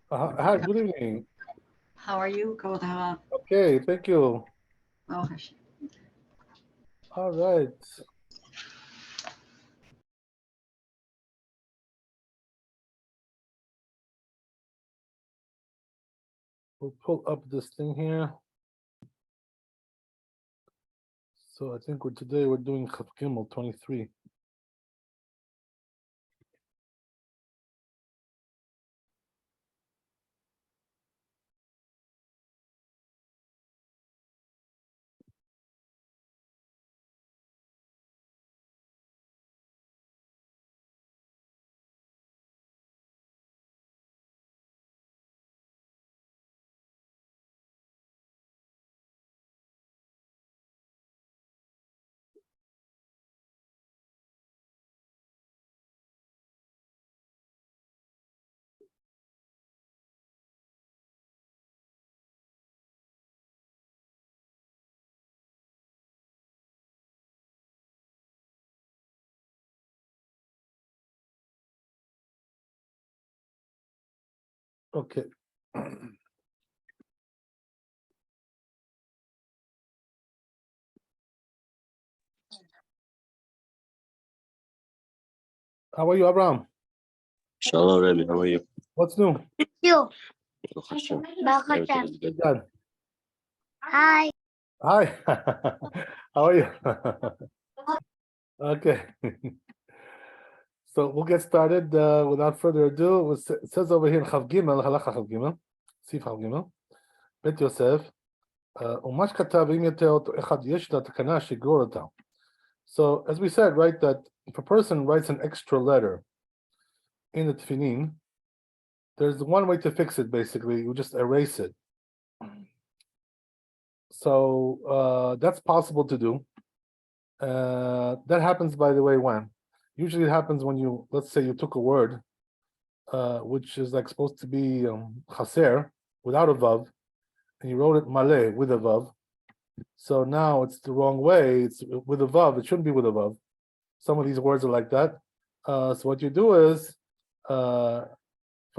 Hi, good evening. How are you? Okay, thank you. Oh, All right. We'll pull up this thing here. So I think today we're doing Chaf Gimel 23. Okay. How are you, Abraham? Shalom, Rabbi. How are you? What's new? You. Baruch Hashem. Baruch Everything Hashem. is good. Done. Hi. Hi. How are you? Okay. So we'll get started without further ado. It says over here in Chav Gimel, Halacha Chav Gimel, Sif Chav Gimel, Bet Yosef, Umash Katav Im Yoter Echad Yesh La Takana Shigor Otam. So as we said, right, that if a person writes an extra letter in the Tefillin, there's one way to fix it. Basically, you just erase it. So that's possible to do. That happens, by the way, when usually it happens when you, let's say, you took a word, which is like supposed to be chaser without a vav, and you wrote it maleh with a vav. So now it's the wrong way. It's with a vav. It shouldn't be with a vav. Some of these words are like that. So what you do is, for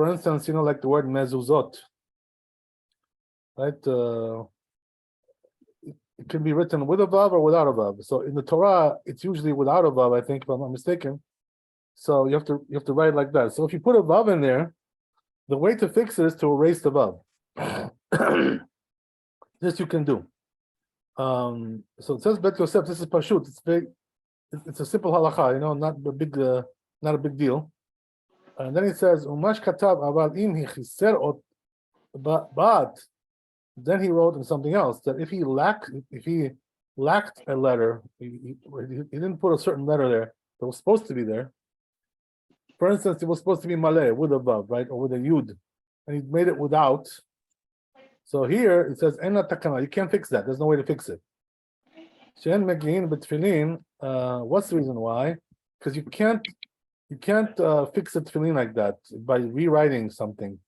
instance, like the word mezuzot, right? It can be written with a vav or without a vav. So in the Torah, it's usually without a vav, I think, if I'm not mistaken. So you have to write like that. So if you put a vav in there, the way to fix it is to erase the vav. This you can do. So it says Bet Yosef. This is pashut. It's big. It's a simple halacha, not a big deal. And then it says umash katav aval im hichiser ot, but then he wrote in something else that if he lacked a letter, he didn't put a certain letter there that was supposed to be there. For instance, it was supposed to be maleh with a vav, right, or with a yud, and he made it without. So here it says ena takana. You can't fix that. There's no way to fix it. She'en megiin b'tefillin. What's the reason why? Because you can't fix a tefillin like that by rewriting something.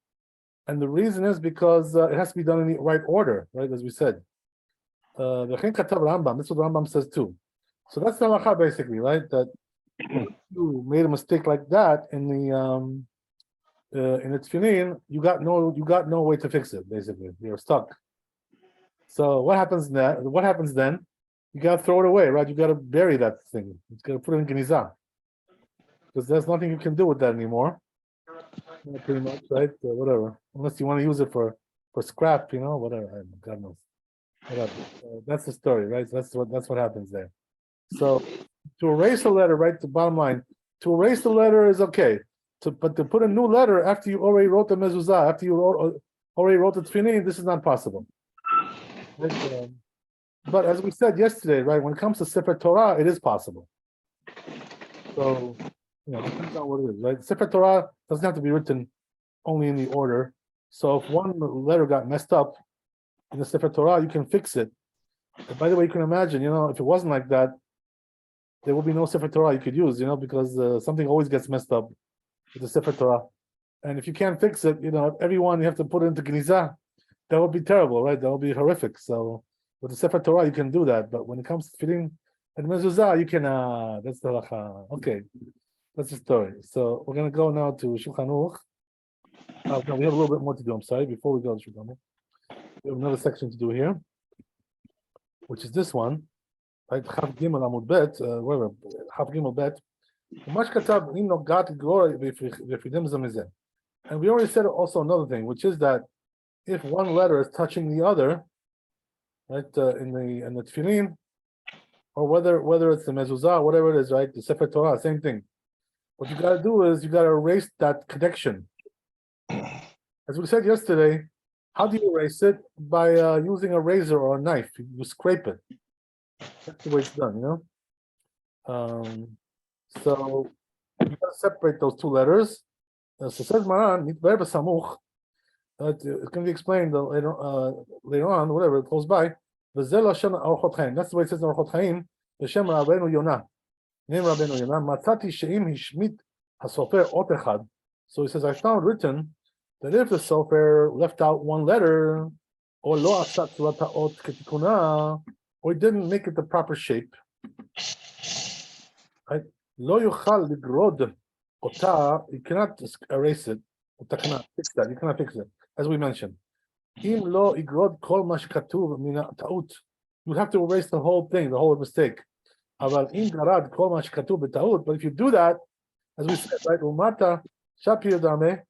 And the reason is because it has to be done in the right order, right? As we said. The Katav Rambam, this is what Rambam says too. So that's the halacha basically, right? That you made a mistake like that in the tefillin, you got no way to fix it. Basically, you're stuck. So what happens then? You gotta throw it away, right? You gotta bury that thing. You gotta put it in genizah because there's nothing you can do with that anymore. Pretty much, right? Whatever, unless you want to use it for scrap, whatever. God knows. Whatever. That's the story, right? So that's what happens there. So to erase a letter, right? The bottom line, to erase the letter is okay. But to put a new letter after you already wrote the mezuzah, after you already wrote the tefillin, this is not possible. Right? But as we said yesterday, right? When it comes to Sefer Torah, it is possible. So depends on what it is, right? Sefer Torah doesn't have to be written only in the order. So if one letter got messed up in the Sefer Torah, you can fix it. And by the way, you can imagine, if it wasn't like that, there would be no Sefer Torah you could use, because something always gets messed up with the Sefer Torah. And if you can't fix it, everyone you have to put it into Genizah, that would be terrible, right? That would be horrific. So with the Sefer Torah, you can do that. But when it comes to fitting and mezuzah, you can, that's the halacha. Okay, that's the story. So we're going to go now to Shulchan Aruch. No, we have a little bit more to do. I'm sorry. Before we go to Shulchan, we have another section to do here, which is this one. Right? Chav Gimel Amud Bet, whatever. Chav Gimel Bet. Umash Katav Im Nogat Gor V'Fidim Zamizeh. And we already said also another thing, which is that if one letter is touching the other, right, in the Tefillin, or whether it's the mezuzah, whatever it is, right, the Sefer Torah, same thing. What you got to do is you got to erase that connection. As we said yesterday, how do you erase it? By using a razor or a knife. You scrape it. That's the way it's done, you know. So you got to separate those two letters. So says Maran, mitver b'samuch. It's going to be explained later on, whatever it goes by. That's the way it says in Aruch Chaim. B'shem Rabbeinu Yonah. Name Rabbeinu Yonah. Matzati she'im hishmit hasofer ot echad. So he says, I found written that if the sofer left out one letter, or lo asat tzvat ha'ot ketikuna, or he didn't make it the proper shape, right? Lo yuchal ligrod ota. You cannot erase it. You cannot fix that. You cannot fix it, as we mentioned. Im lo igrod kol ma shekatuv min ta'ut. You have to erase the whole thing, the whole mistake. Aval im garad kol ma shekatuv b'ta'ut. But if you do that, as we said, right, umata shapir dame,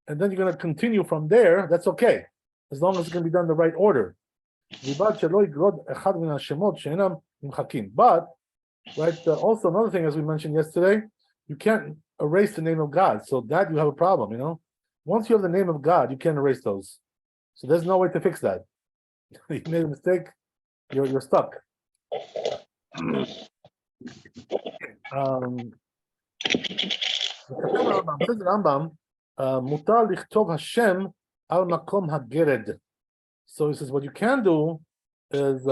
and then you're going to continue from there. That's okay, as long as it can be done in the right order. But right, also another thing, as we mentioned yesterday, you can't erase the name of God. So that you have a problem, you know. Once you have the name of God, you can't erase those. So there's no way to fix that. You made a mistake, you're stuck. Says the Rambam, mutar lichtov Hashem al makom hagered. So he says what you can do is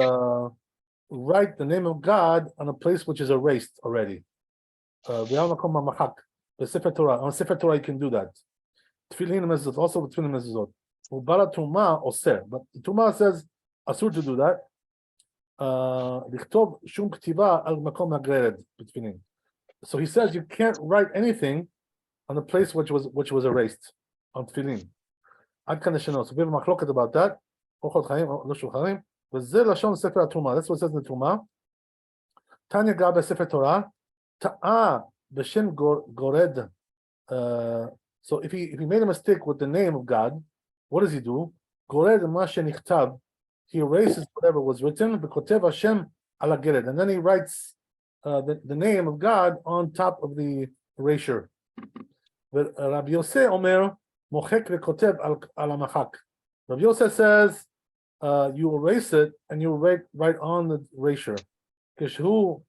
write the name of God on a place which is erased already. The Sefer Torah, on Sefer Torah you can do that. Tefillin mezuzot, also the Tefillin mezuzot. Ubara Tuma oser, but the Tuma says asur to do that. Lichtov shum ktiva al makom hagered b'tefillin. So he says you can't write anything on the place which was erased on Tefillin. Ad kan neshano. So we have a machloket about that. Ochot Chaim, lo Shulchan. V'zeh lashon Sefer Truma. That's what it says in the Truma. Tanya Gabe Sefer Torah. Ta'a b'shem gored. So if he made a mistake with the name of God, what does he do? Gored ma shenichtav. He erases whatever was written. B'kotev Hashem ala gered, and then he writes the name of God on top of the erasure. But Rabbi Yosef Omer mochek v'kotev al hamachak. Rabbi Yosef says you erase it and you write on the erasure. Keshehu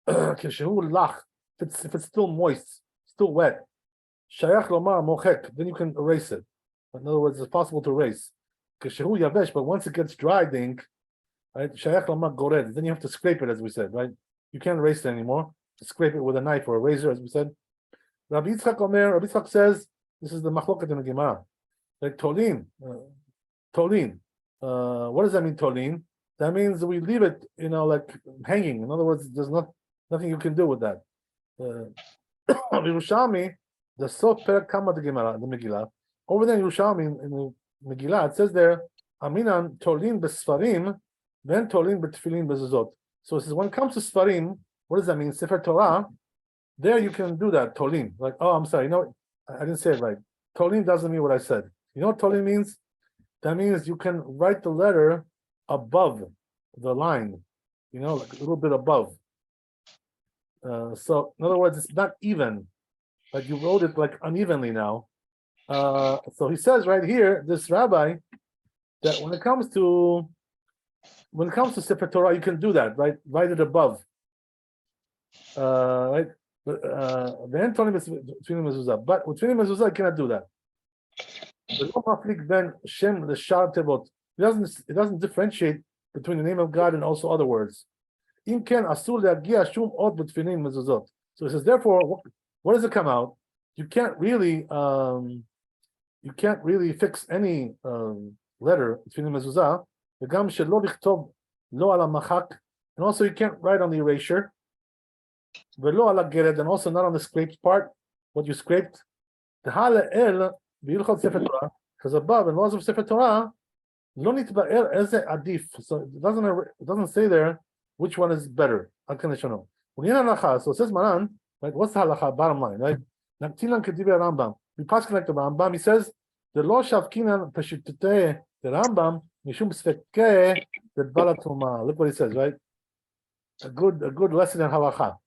lach. If it's still moist, still wet, shayach lomar mochek. Then you can erase it. In other words, it's possible to erase. Keshehu yavesh, but once it gets dry, the ink, right? Shayach lomar gored. Then you have to scrape it, as we said, right? You can't erase it anymore. Scrape it with a knife or a razor, as we said. Rabbi Yitzchak says this is the machloket in the Gemara. Like tolin. What does that mean, tolin? That means we leave it, like hanging. In other words, there's nothing you can do with that. Yerushalmi, the Sof Perek Kama the Gemara, the Megillah. Over there in Yerushalmi in the Megillah, it says there, Aminan tolin besfarim, then tolin betfilin bezuzot. So it says when it comes to Sfarim, what does that mean? Sefer Torah, there you can do that, tolin. Like, oh, I'm sorry, I didn't say it right. Tolin doesn't mean what I said. You know what tolin means? That means you can write the letter above the line, like a little bit above. So, in other words, it's not even. Like you wrote it like unevenly now. So he says right here, this rabbi, that when it comes to Sefer Torah, you can do that, right? Write it above. Right? But with Tefillin mezuzah, you cannot do that. It doesn't differentiate between the name of God and also other words. So it says, therefore, what does it come out? You can't really fix any letter Tefillin mezuzah. And also you can't write on the erasure. And also not on the scraped part, what you scraped. The Ha'le'el b'ilchot Sefer Torah, because above in laws of Sefer Torah, lo nitba'er eze adif. So it doesn't say there which one is better. Unconditional. So it says Maran, right? What's the halacha? Bottom line, right? Naktilan kedivei Rambam. We pass connect the Rambam. He says the lo shavkinan peshitutei the Rambam mishum sfekeh the balatuma. Look what he says, right? A good lesson in halacha.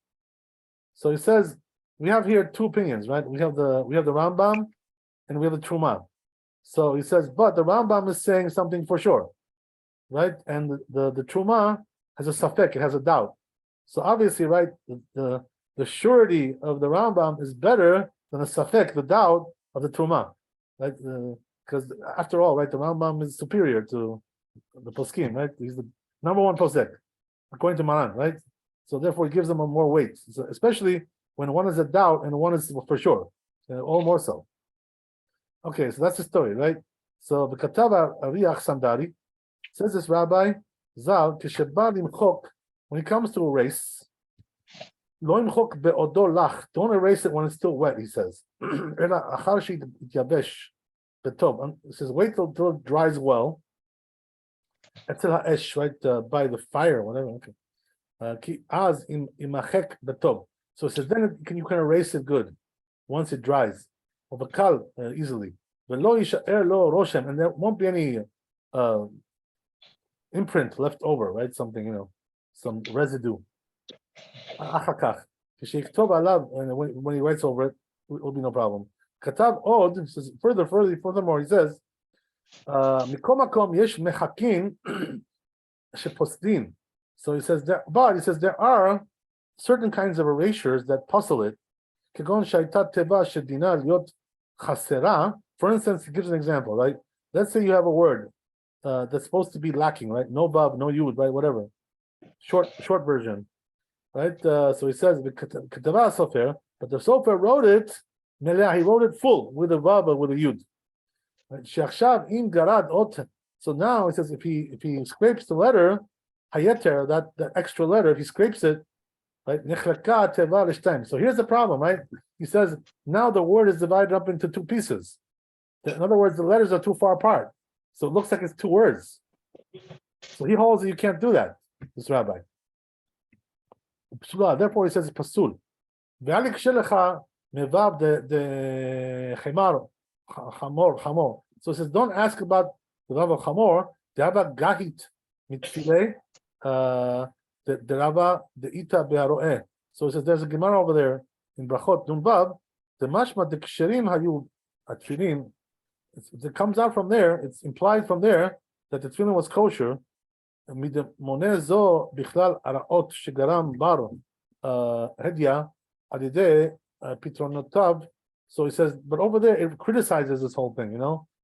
So he says we have here two opinions, right? We have the Rambam and we have the Truma. So he says, but the Rambam is saying something for sure, right? And the Truma has a safek, it has a doubt. So obviously, right, the surety of the Rambam is better than the safek, the doubt of the Truma, right? Because after all, right, the Rambam is superior to the poskim, right? He's the number one posek, according to Maran, right? So therefore, he gives them a more weight, so especially when one is a doubt and one is for sure, all more so. Okay, so that's the story, right? So the Katava Ariach Sandari says this rabbi Zal Kishebad Imchok, when it comes to erase, Lo Imchok be'odo lach, don't erase it when it's still wet, he says. Ela achar she'ityabesh betov, it says wait till it dries well. Etzel ha'esh, right, by the fire, whatever. Okay. Ki az imachek betov. So it says then you can erase it good once it dries. Ovakal easily. V'lo yisha'er lo roshem, and there won't be any imprint left over, right? Something, some residue. Achakach. Kishektov alav, and when he writes over it, it will be no problem. Katav od says furthermore, he says, Mikom makom yesh mechakin sheposdin. So he says there are certain kinds of erasures that puzzle it. For instance, he gives an example, right? Let's say you have a word that's supposed to be lacking, right? No bab, no yud, right? Whatever. Short version, right? So he says the ketava sofer, but the sofer wrote it, he wrote it full with a bab with a yud. Sheachshav im garad ot. So now he says if he scrapes the letter, hayeter, that extra letter, if he scrapes it, right? So here's the problem, right? He says now the word is divided up into two pieces. In other words, the letters are too far apart, so it looks like it's two words. So he holds that you can't do that, this rabbi. Therefore, he says it's pasul. Chamor. So he says, don't ask about the Rav of Chamor. The Rabba Gahit mitfilei the Rabba the Ita beharoeh. So he says there's a Gemara over there in Brachot Dunvav. The mashma the ksherim hayu atfilin. It comes out from there. It's implied from there that the tefillin was kosher. Midmoneh zo bichlal araot shegaram bar hedya adidei pitronotav. So he says, but over there it criticizes this whole thing,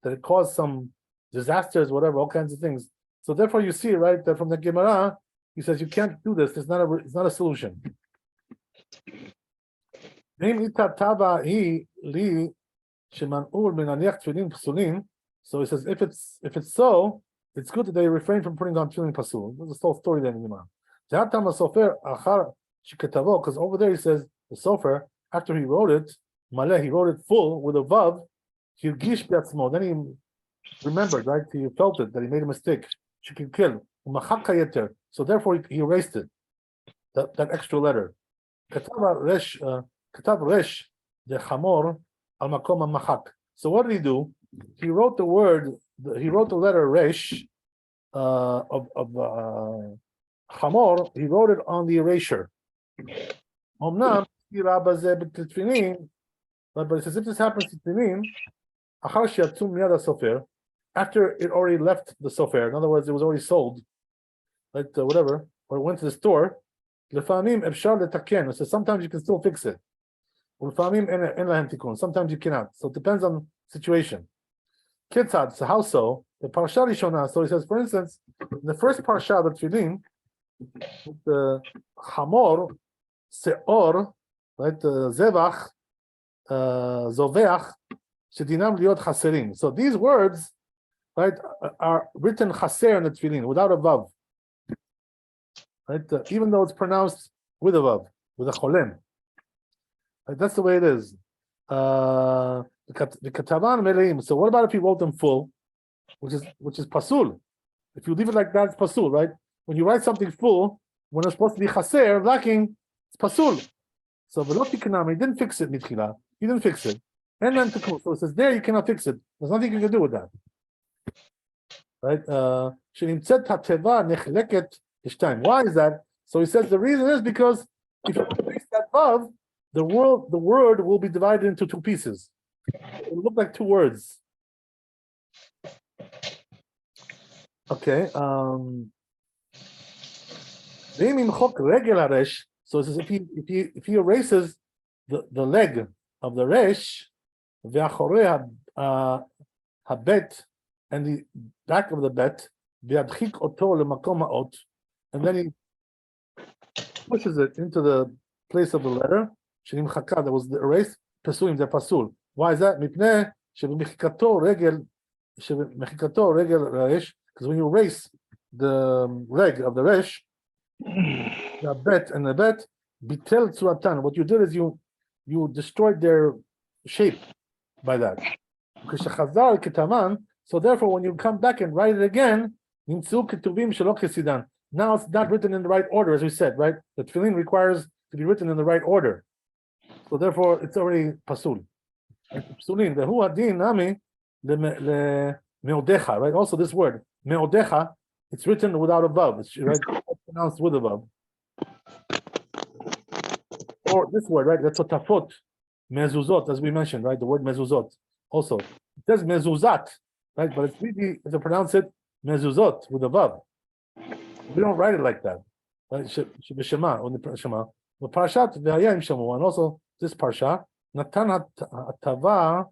that it caused some disasters, whatever, all kinds of things. So therefore, you see, right, that from the Gemara, he says you can't do this. It's not a solution. So he says, if it's so, it's good that they refrain from putting on tefillin pasul. There's a whole story there in the Gemara. Because over there he says the sofer, after he wrote it, Maleh, he wrote it full with a vav. Then he remembered, right? He felt it that he made a mistake. She can kill. So therefore he erased it. That extra letter. Katav resh the chamor al makom machak. So what did he do? He wrote the letter resh of chamor. He wrote it on the erasure. Omnam but it says if this happens to Tefillin, after it already left the sofer, in other words, it was already sold, like whatever, or it went to the store. So sometimes you can still fix it. Sometimes you cannot. So it depends on the situation. So how so? The parsha rishona. So he says, for instance, in the first parsha of the Tefillin, the chamor, seor, right, zevach, zoveach, shedinam liot chaserim. So these words, right, are written chaser in the Tefillin without a vav, right? Even though it's pronounced with a vav, with a cholem. Right? That's the way it is. the kataban meleim. So what about if you wrote them full, which is pasul? If you leave it like that, it's pasul, right? When you write something full, when it's supposed to be chaser, lacking, it's pasul. So velot tikanam, he didn't fix it mitchila. He didn't fix it. And then so it says there you cannot fix it. There's nothing you can do with that. Right? Shenimtzet hateva nechleket ishtaim. Why is that? So he says the reason is because if you place that above, the word will be divided into two pieces. It will look like two words. Okay. So it says if he erases the leg of the resh, habet, and the back of the bet, and then he pushes it into the place of the letter, that was the erased, pesuim, the pasul. Why is that? Because when you erase the leg of the resh, the bet and the bet, bitel tzuratan. What you did is you destroyed their shape by that. So therefore, when you come back and write it again, now it's not written in the right order, as we said, right? The tefillin requires to be written in the right order. So therefore, it's already pasul. Psulin, the hu adin nami meodecha, right? Also, this word meodecha, it's written without a vav. It's right, pronounced with a vav. Or this word, right? That's tafot, mezuzot, as we mentioned, right? The word mezuzot. Also, it says mezuzat, right? But it's really, to pronounce it mezuzot with a vav. We don't write it like that. Right? Shema, on the Shema. The Parshat V'haya im Shamu, and also this Parsha, Natan Hatava,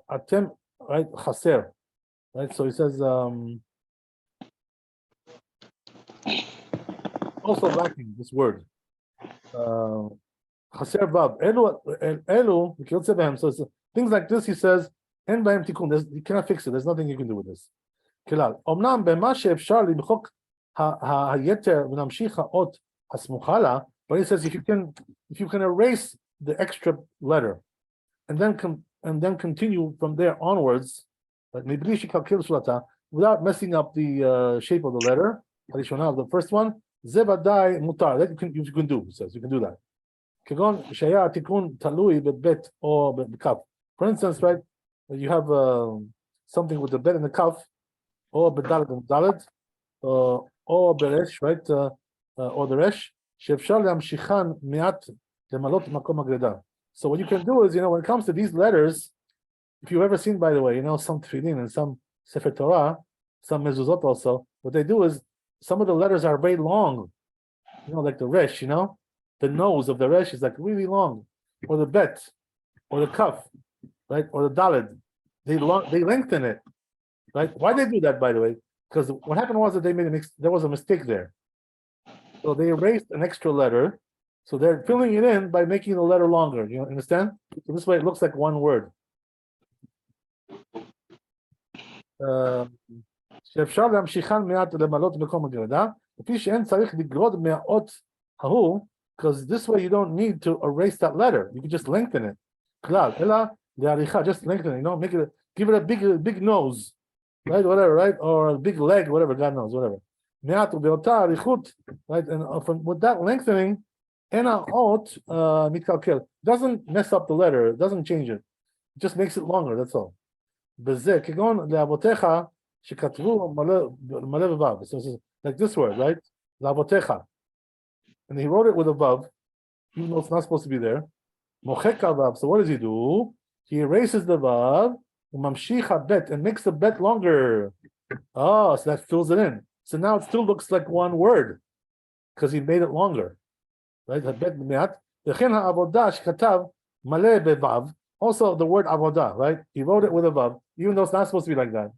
Atem, right? Chaser, right? So he says, also lacking this word. Chaser Vav. Elu, so it's things like this, he says, En B'hem Tikun, you cannot fix it. There's nothing you can do with this. כלל, אמנם במה שאפשר למחוק היתר ונמשיך האות הסמוכה לה, but he says if you can erase the extra letter and then continue from there onwards, like מבלי שקלקל צורתה, without messing up the shape of the letter, הראשונה, the first one, זה ודאי מותר, that you can do, he says, you can do that. כגון שהיה התיקון תלוי בבית או בכף. For instance, right, you have something with the bet and the kaf, or bedalad and dalad, or beresh, right? Or the resh. She'efshar le'amshichan mi'at lemalot makom agreda. So what you can do is, when it comes to these letters, if you've ever seen, by the way, some tefillin and some sefer Torah, some mezuzot also, what they do is some of the letters are very long, like the resh, the nose of the resh is like really long, or the bet, or the kaf, right? Or the dalad, they lengthen it. Right? Why they do that, by the way? Because what happened was that there was a mistake there. So they erased an extra letter. So they're filling it in by making the letter longer. You understand? So this way it looks like one word. Because this way you don't need to erase that letter. You can just lengthen it. Just lengthen it, make it, give it a big nose. Right, whatever, right, or a big leg, whatever, God knows, whatever. Right, and with that lengthening, doesn't mess up the letter, it doesn't change it, it just makes it longer. That's all. So it's like this word, right? And he wrote it with a vav, even though it's not supposed to be there. So what does he do? He erases the vav. Bet and makes the bet longer. So that fills it in. So now it still looks like one word because he made it longer. Right? Also the word avodah, right? He wrote it with a vav, even though it's not supposed to be like that.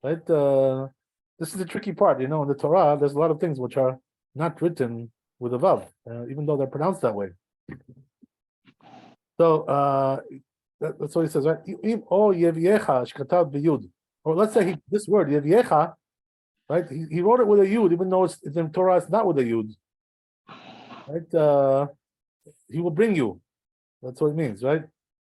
Right? This is the tricky part, in the Torah, there's a lot of things which are not written with a vav, even though they're pronounced that way. So that's what he says, right? Or let's say this word yevyecha, right? He wrote it with a yud, even though it's in Torah, it's not with a yud. Right? He will bring you. That's what it means, right?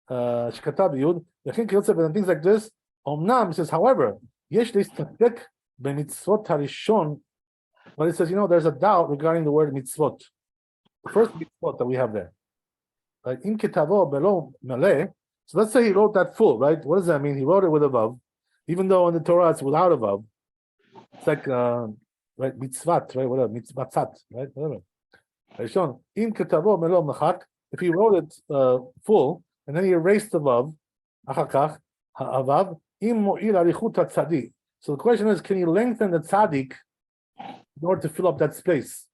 Shkata b'yud. Yachin Yosef and things like this. Omnam, he says, however, yesh leistakek b'mitzvot harishon. But it says, there's a doubt regarding the word mitzvot. The first mitzvot that we have there. Right? In kitavo belo maleh. So let's say he wrote that full, right? What does that mean? He wrote it with a vav, even though in the Torah it's without a vav. It's like right, mitzvat, right? Whatever, mitzvatzat, right? Whatever. Harishon, in kitavo melo machak. If he wrote it full and then he erased the vav, achakach ha'avav im mo'il arichut tzadi. So the question is, can you lengthen the tzaddik in order to fill up that space?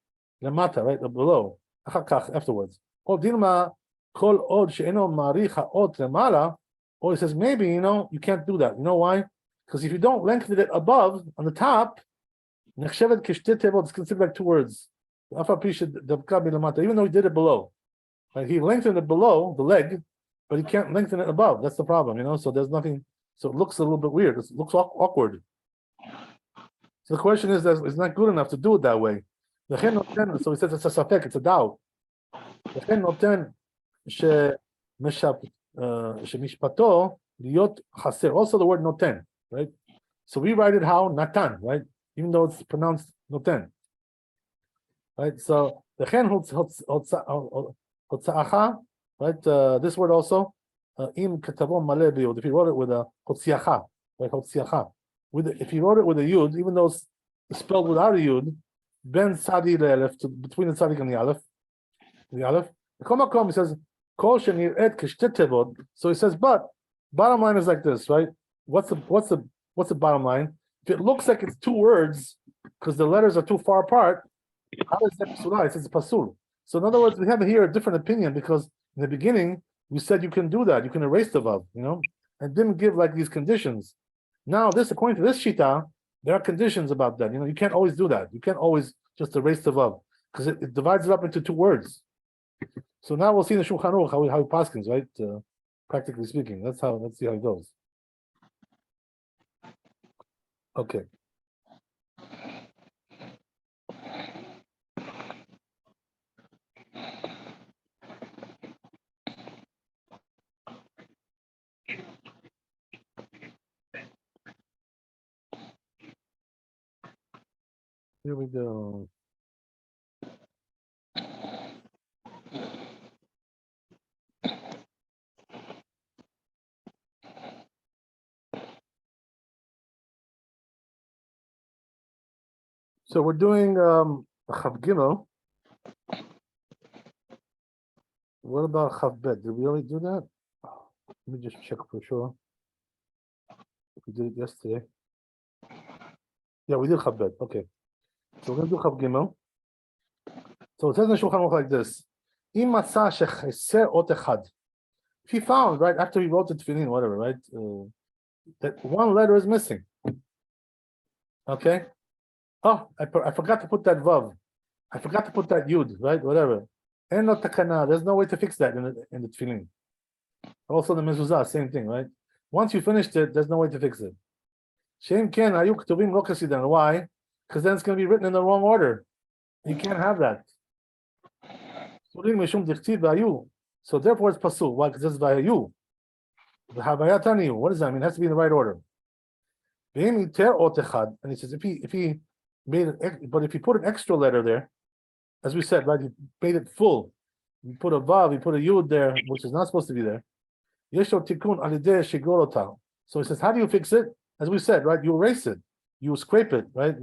Lamata, right, below. Achakach, afterwards. Or dilma kol od she'eno marich ha'ot lemala. Or he says, maybe, you can't do that. You know why? Because if you don't lengthen it above, on the top, nechshevet k'shtei tevot, it's considered like two words. Even though he did it below. Right? He lengthened it below the leg, but he can't lengthen it above. That's the problem, So there's nothing, so it looks a little bit weird. It looks awkward. So the question is that it's not good enough to do it that way. So he says it's a safek, it's a doubt. Also the word noten, right? So we write it how? Natan, right? Even though it's pronounced noten. Right? So the right? This word also, im katavon maleh biyud. If you wrote it with a hotziacha, right? Hotziacha. If you wrote it with a yud, even though it's spelled without a yud, ben sadi le'alef, between the tzadik and the aleph, the komakom, he says kol shenir et k'shtei tevot. So he says, but bottom line is like this, right? What's the bottom line? If it looks like it's two words because the letters are too far apart, how is that psula? It says pasul. So in other words, we have here a different opinion because in the beginning we said you can do that, you can erase the vav, and didn't give like these conditions. Now this, according to this shita, there are conditions about that. You can't always do that. You can't always just erase the vav because it divides it up into two words. So now we'll see in the Shulchan Aruch how he paskins, right? Practically speaking, let's see how it goes. Okay. Here we go. So we're doing Chav Gimel. What about Chav Bet? Did we already do that? Let me just check for sure. We did it yesterday. Yeah, we did Chav Bet. Okay. So we're going to do Chav Gimel. So it says in the Shulchan Aruch like this. Im matzah shecheser ot echad. If he found, right, after he wrote the Tefillin, whatever, right, that one letter is missing. Okay? Oh, I forgot to put that vav. I forgot to put that yud, right? Whatever. And no takana. There's no way to fix that in the tefillin. Also the mezuzah, same thing, right? Once you finished it, there's no way to fix it. Shem ken ayu ketuvim lo kasidan. Why? Because then it's going to be written in the wrong order. You can't have that. So therefore it's pasul. Why? Because it's vayayu. What does that mean? It has to be in the right order. And he says if he made it, but if you put an extra letter there, as we said, right, you made it full. You put a vav, you put a yud there, which is not supposed to be there. So he says, how do you fix it? As we said, right, you erase it, you scrape it, right?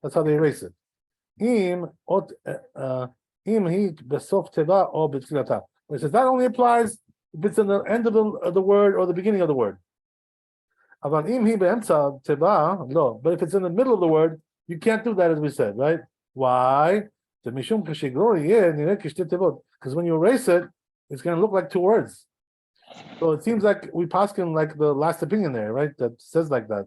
That's how they erase it. He says that only applies if it's in the end of the word or the beginning of the word. But if it's in the middle of the word, you can't do that, as we said, right? Why? Because when you erase it, it's going to look like two words. So it seems like we paskin like the last opinion there, right? That says like that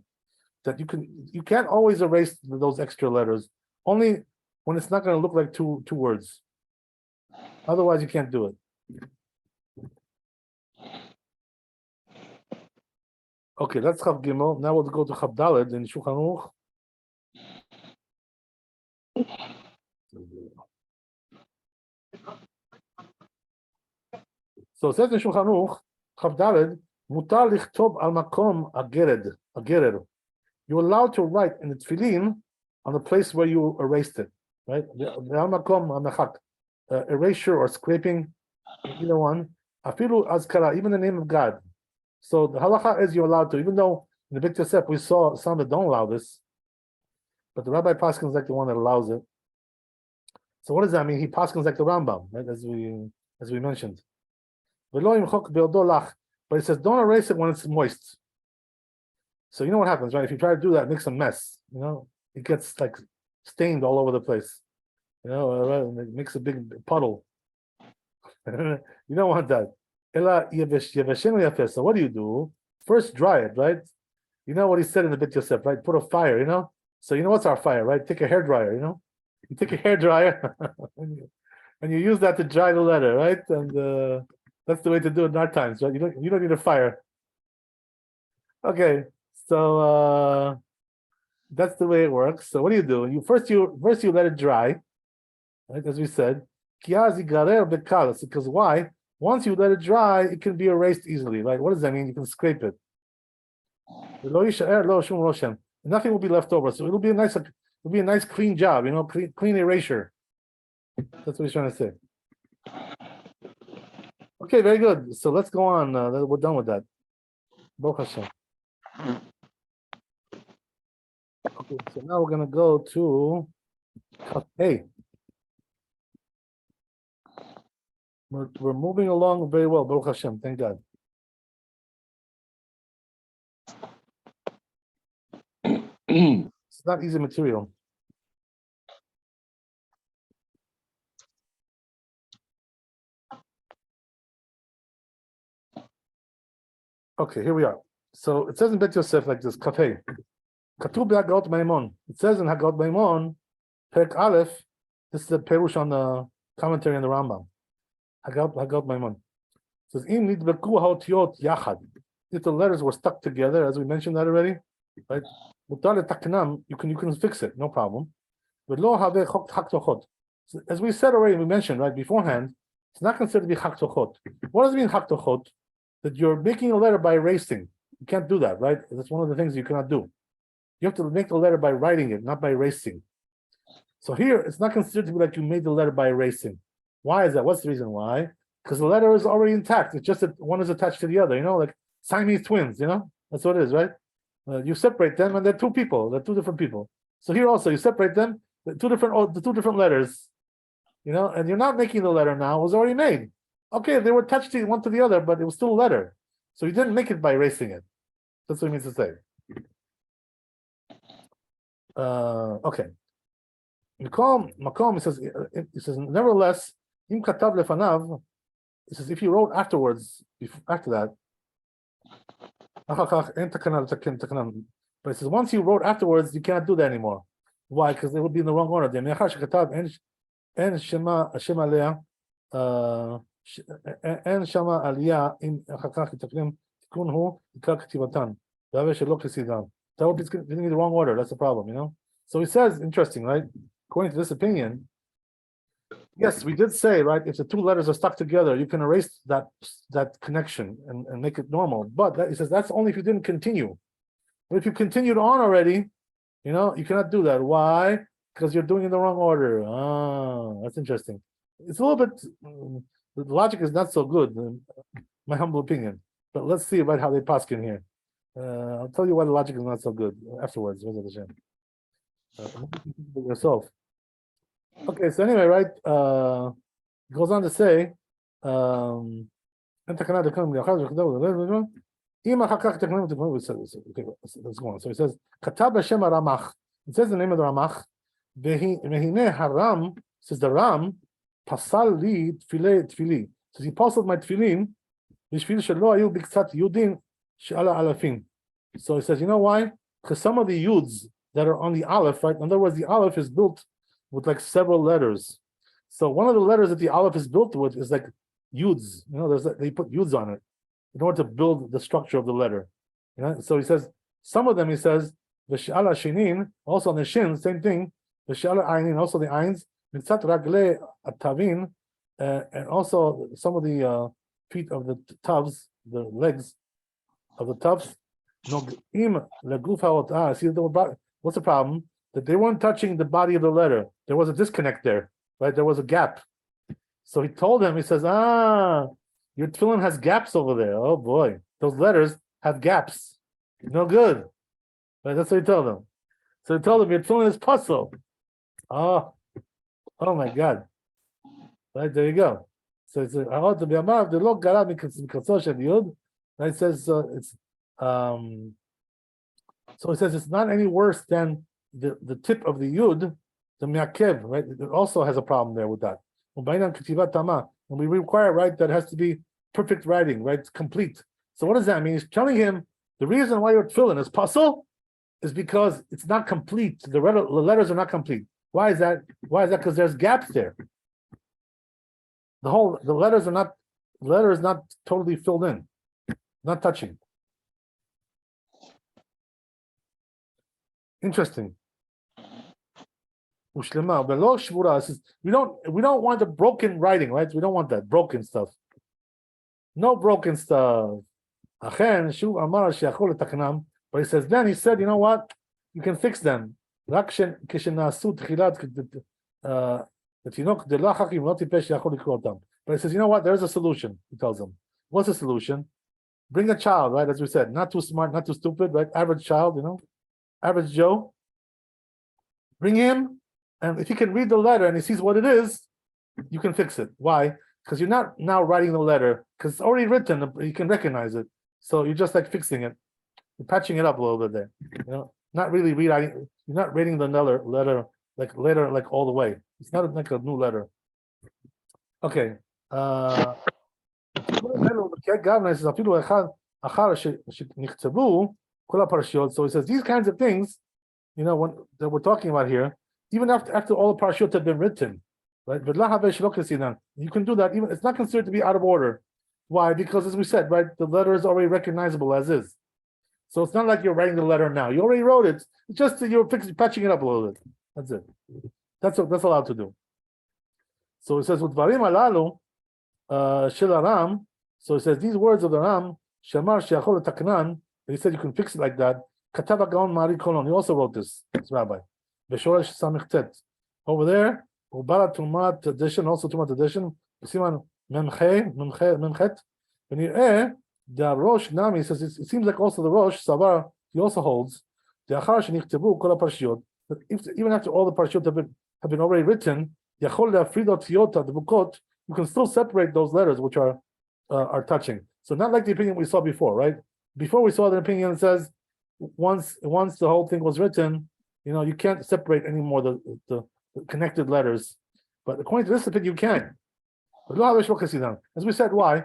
you can't always erase those extra letters, only when it's not going to look like two words. Otherwise, you can't do it. Okay, that's Chav Gimel. Now we'll go to Chav Daled in Shulchan Aruch. So it says in Shulchan Aruch, Chav Daled, mutar lichtov al makom agerer. You're allowed to write in the Tefillin on the place where you erased it, right? The al makom amechak, erasure or scraping, either one. Afilu azkara, even the name of God. So the halacha is you're allowed to, even though in the Beit Yosef we saw some that don't allow this, but the Rabbi Paskins like the one that allows it. So what does that mean? He Paskins like the Rambam, right? As we mentioned. But it says don't erase it when it's moist. So you know what happens, right? If you try to do that, it makes a mess. You know, it gets like stained all over the place. You know, it makes a big puddle. You don't want that. So what do? First dry it, right? You know what he said in the Beit Yosef, right? Put a fire, you know? So you know what's our fire, right? Take a hairdryer, you know? You take a hairdryer and you use that to dry the letter, right? And that's the way to do it in our times, right? You don't need a fire. Okay, so that's the way it works. So what do? You first let it dry, right? As we said. Because why? Once you let it dry, it can be erased easily, right? What does that mean? You can scrape it. Nothing will be left over. So it'll be a nice clean job, you know, clean erasure. That's what he's trying to say. Okay, very good. So let's go on. We're done with that. Baruch Hashem. Okay, so now we're gonna go to hey. We're moving along very well, Baruch Hashem, thank God. It's not easy material. Okay, here we are. So it says in Bet Yosef like this, Kafei. Katuv be'Hagot Maimon. It says in Hagot Maimon, Perek Aleph, this is the Perush on the commentary on the Rambam. Hagot Maimon. It says, Im nidbeku haotiot yachad. If the letters were stuck together, as we mentioned that already, right? You can fix it, no problem. But lo have chok haktochot. As we said already, we mentioned right beforehand, it's not considered to be haktochot. What does it mean haktochot? That you're making a letter by erasing. You can't do that, right? That's one of the things you cannot do. You have to make the letter by writing it, not by erasing. So here, it's not considered to be like you made the letter by erasing. Why is that? What's the reason why? Because the letter is already intact. It's just that one is attached to the other, you know, like Siamese twins, you know? That's what it is, right? You separate them and they're two people. They're two different people. So here also, you separate them, the two different letters, you know, and you're not making the letter now. It was already made. Okay, they were attached to one to the other, but it was still a letter. So you didn't make it by erasing it. That's what it means to say. Okay. Makom, it says, nevertheless, im katav lefanav, it says, if you wrote afterwards, after that, but it says, once you wrote afterwards, you cannot do that anymore. Why? Because it would be in the wrong order. אין שם עלייה אם אחר כך יתקנים תיקון הוא עיקר כתיבתן והווה שלא כסידן. That would be getting in the wrong order. That's the problem, you know. So he says, interesting, right? According to this opinion, yes, we did say, right, if the two letters are stuck together, you can erase that connection and make it normal. But he says that's only if you didn't continue. But if you continued on already, you know, you cannot do that. Why? Because you're doing it in the wrong order. Ah, that's interesting. It's a little bit. The logic is not so good, in my humble opinion. But let's see about how they paskin here. I'll tell you why the logic is not so good afterwards. Yourself. Okay, so anyway, right? Goes on to say, let's go on. So it says, Katab Hashem Ramach. It says the name of the Ramach. Vehine Haram, says the Ram. Pasal li tfili. So he pasted my tefillin. So he says, you know why? Because some of the yuds that are on the aleph, right? In other words, the aleph is built with like several letters. So one of the letters that the aleph is built with is like yuds. You know, they put yuds on it in order to build the structure of the letter. You know, so he says some of them. He says v'shala shinin, also on the shin, same thing. V'shala ainin, also the ains. Mitzat ragle atavin, and also some of the feet of the tufs, the legs of the tufs. Nog'im leguf ha'otah. See, what's the problem? That they weren't touching the body of the letter. There was a disconnect there, right? There was a gap. So he told him, he says, your tefillin has gaps over there. Oh boy, those letters have gaps. No good. Right? That's what he told him. So he told him, your tefillin is puzzle. Oh my God. Right, there you go. So it's right, it says it's so it says it's not any worse than the tip of the yud, the miakev, right? It also has a problem there with that. And we require, right, that has to be perfect writing, right? It's complete. So what does that mean? He's telling him the reason why your tefillin is puzzle is because it's not complete. The letters are not complete. Why is that? Why is that? Because there's gaps there. The letter is not totally filled in, not touching. Interesting. Ushlema, below shvura says we don't want the broken writing, right? We don't want that broken stuff. No broken stuff. But he says, then he said, you know what? You can fix them. But he says you know what? There's a solution, he tells him. What's the solution? Bring a child, right? As we said, not too smart, not too stupid, right? Average child, average Joe. Bring him, and if he can read the letter and he sees what it is, you can fix it. Why? Because you're not now writing the letter, because it's already written, you can recognize it. So you're just like fixing it. You're patching it up a little bit there. Not really rewriting, you're not reading the letter like all the way. It's not like a new letter. Okay. So he says these kinds of things, that we're talking about here, even after all the parashiyot have been written, right? You can do that. Even it's not considered to be out of order. Why? Because as we said, right, the letter is already recognizable as is. So it's not like you're writing the letter now. You already wrote it. It's just that you're patching it up a little bit. That's it. That's allowed to do. So it says with Varim alalu shel Aram. So it says these words of the Ram, Shamar she'achol taknan. He said you can fix it like that. Katava Gaon Mari Kolon. He also wrote this rabbi. Beshoresh Samichtet. Over there, Ubara Tumat edition, also Tumat edition. Siman Memchet. When you the Rosh Nami says it seems like also the Rosh Savar, he also holds the Achar Shenichtabu Kol HaParashiyot, that even after all the parashiyot have been already written, Yachol Le'afridot Tiyota, the Bukot, you can still separate those letters which are touching. So not like the opinion we saw before, right? Before we saw the opinion that says once the whole thing was written, you can't separate anymore the connected letters. But according to this opinion, you can. As we said, why?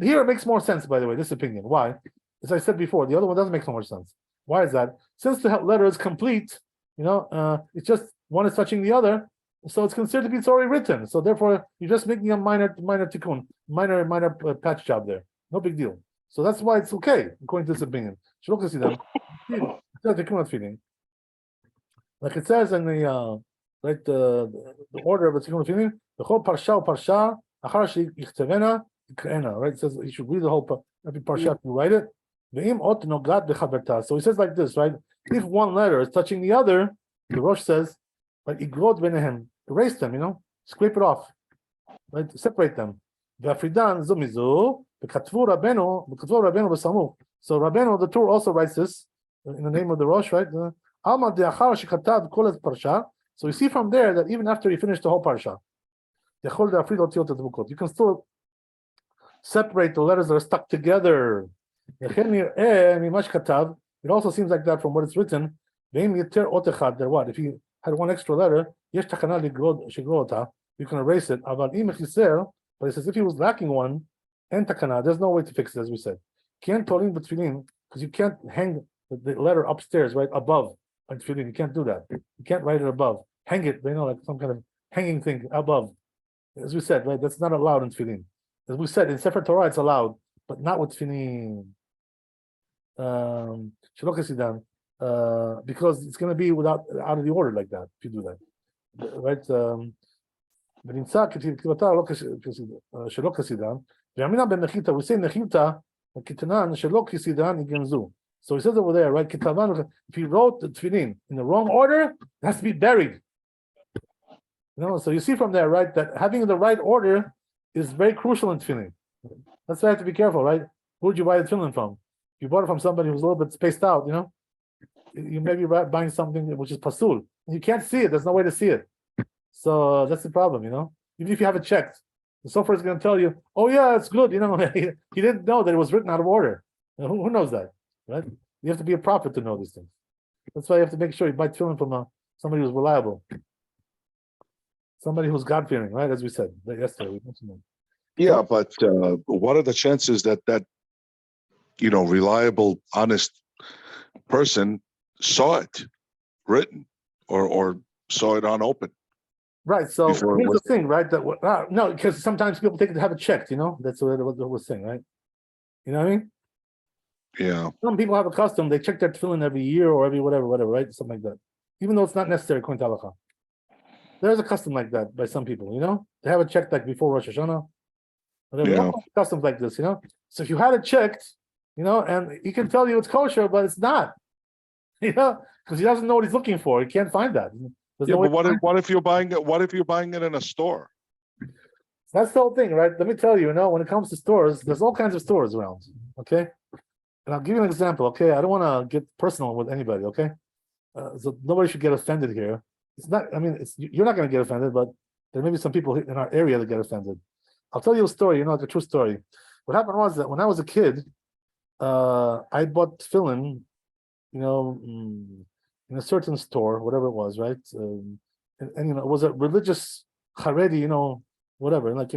Here it makes more sense, by the way, this opinion. Why? As I said before, the other one doesn't make so much sense. Why is that? Since the letter is complete, it's just one is touching the other, so it's considered to be it's already written. So therefore, you're just making a minor tikkun, minor patch job there. No big deal. So that's why it's okay, according to this opinion. Like it says in the the order of the tikkun tefillin, the whole parsha right? It says you should read the whole every parsha you write it. So he says like this, right? If one letter is touching the other, the Rosh says, like erase them, scrape it off, right? Separate them. So Rabbeinu, the Torah also writes this in the name of the Rosh, right? So you see from there that even after you finish the whole parsha, you can still separate the letters that are stuck together. It also seems like that from what it's written. What if you had one extra letter? You can erase it. But it says if he was lacking one, there's no way to fix it, as we said. Because you can't hang the letter upstairs, right above on tefillin. You can't do that. You can't write it above. Hang it, like some kind of hanging thing above. As we said, right, that's not allowed in tefillin. As we said, in Sefer Torah it's allowed, but not with tefillin. Because it's going to be out of the order like that if you do that, right? We say nechita, so he says over there, right? If he wrote the tefillin in the wrong order, it has to be buried. So you see from there, right, that having the right order is very crucial in tefillin. That's why you have to be careful, right? Who would you buy the tefillin from? If you bought it from somebody who's a little bit spaced out, you may be buying something which is pasul. You can't see it. There's no way to see it. So that's the problem, Even if you have it checked, the software is going to tell you, "Oh yeah, it's good." He didn't know that it was written out of order. Who knows that, right? You have to be a prophet to know these things. That's why you have to make sure you buy tefillin from somebody who's reliable, somebody who's God-fearing, right? As we said yesterday, we mentioned that. Yeah, but what are the chances that reliable, honest person saw it written or saw it unopened? Right. So Before it here's was- the thing, right? That no, because sometimes people take it to have it checked. That's what we're saying, right? You know what I mean? Yeah. Some people have a custom; they check their tefillin every year or every whatever, right? Something like that. Even though it's not necessary according to halacha. There's a custom like that by some people. They have it checked like before Rosh Hashanah. Whatever. Yeah. All kinds of customs like this. So if you had it checked, and he can tell you it's kosher, but it's not. Because he doesn't know what he's looking for. He can't find that. There's Yeah, no way but to find what if you're buying it? What if you're buying it in a store? That's the whole thing, right? Let me tell you, when it comes to stores, there's all kinds of stores around, okay? And I'll give you an example, okay? I don't want to get personal with anybody, okay? So nobody should get offended here. It's not, you're not going to get offended, but there may be some people in our area that get offended. I'll tell you a story, like a true story. What happened was that when I was a kid, I bought tefillin, in a certain store, whatever it was, right? And it was a religious Haredi, whatever, like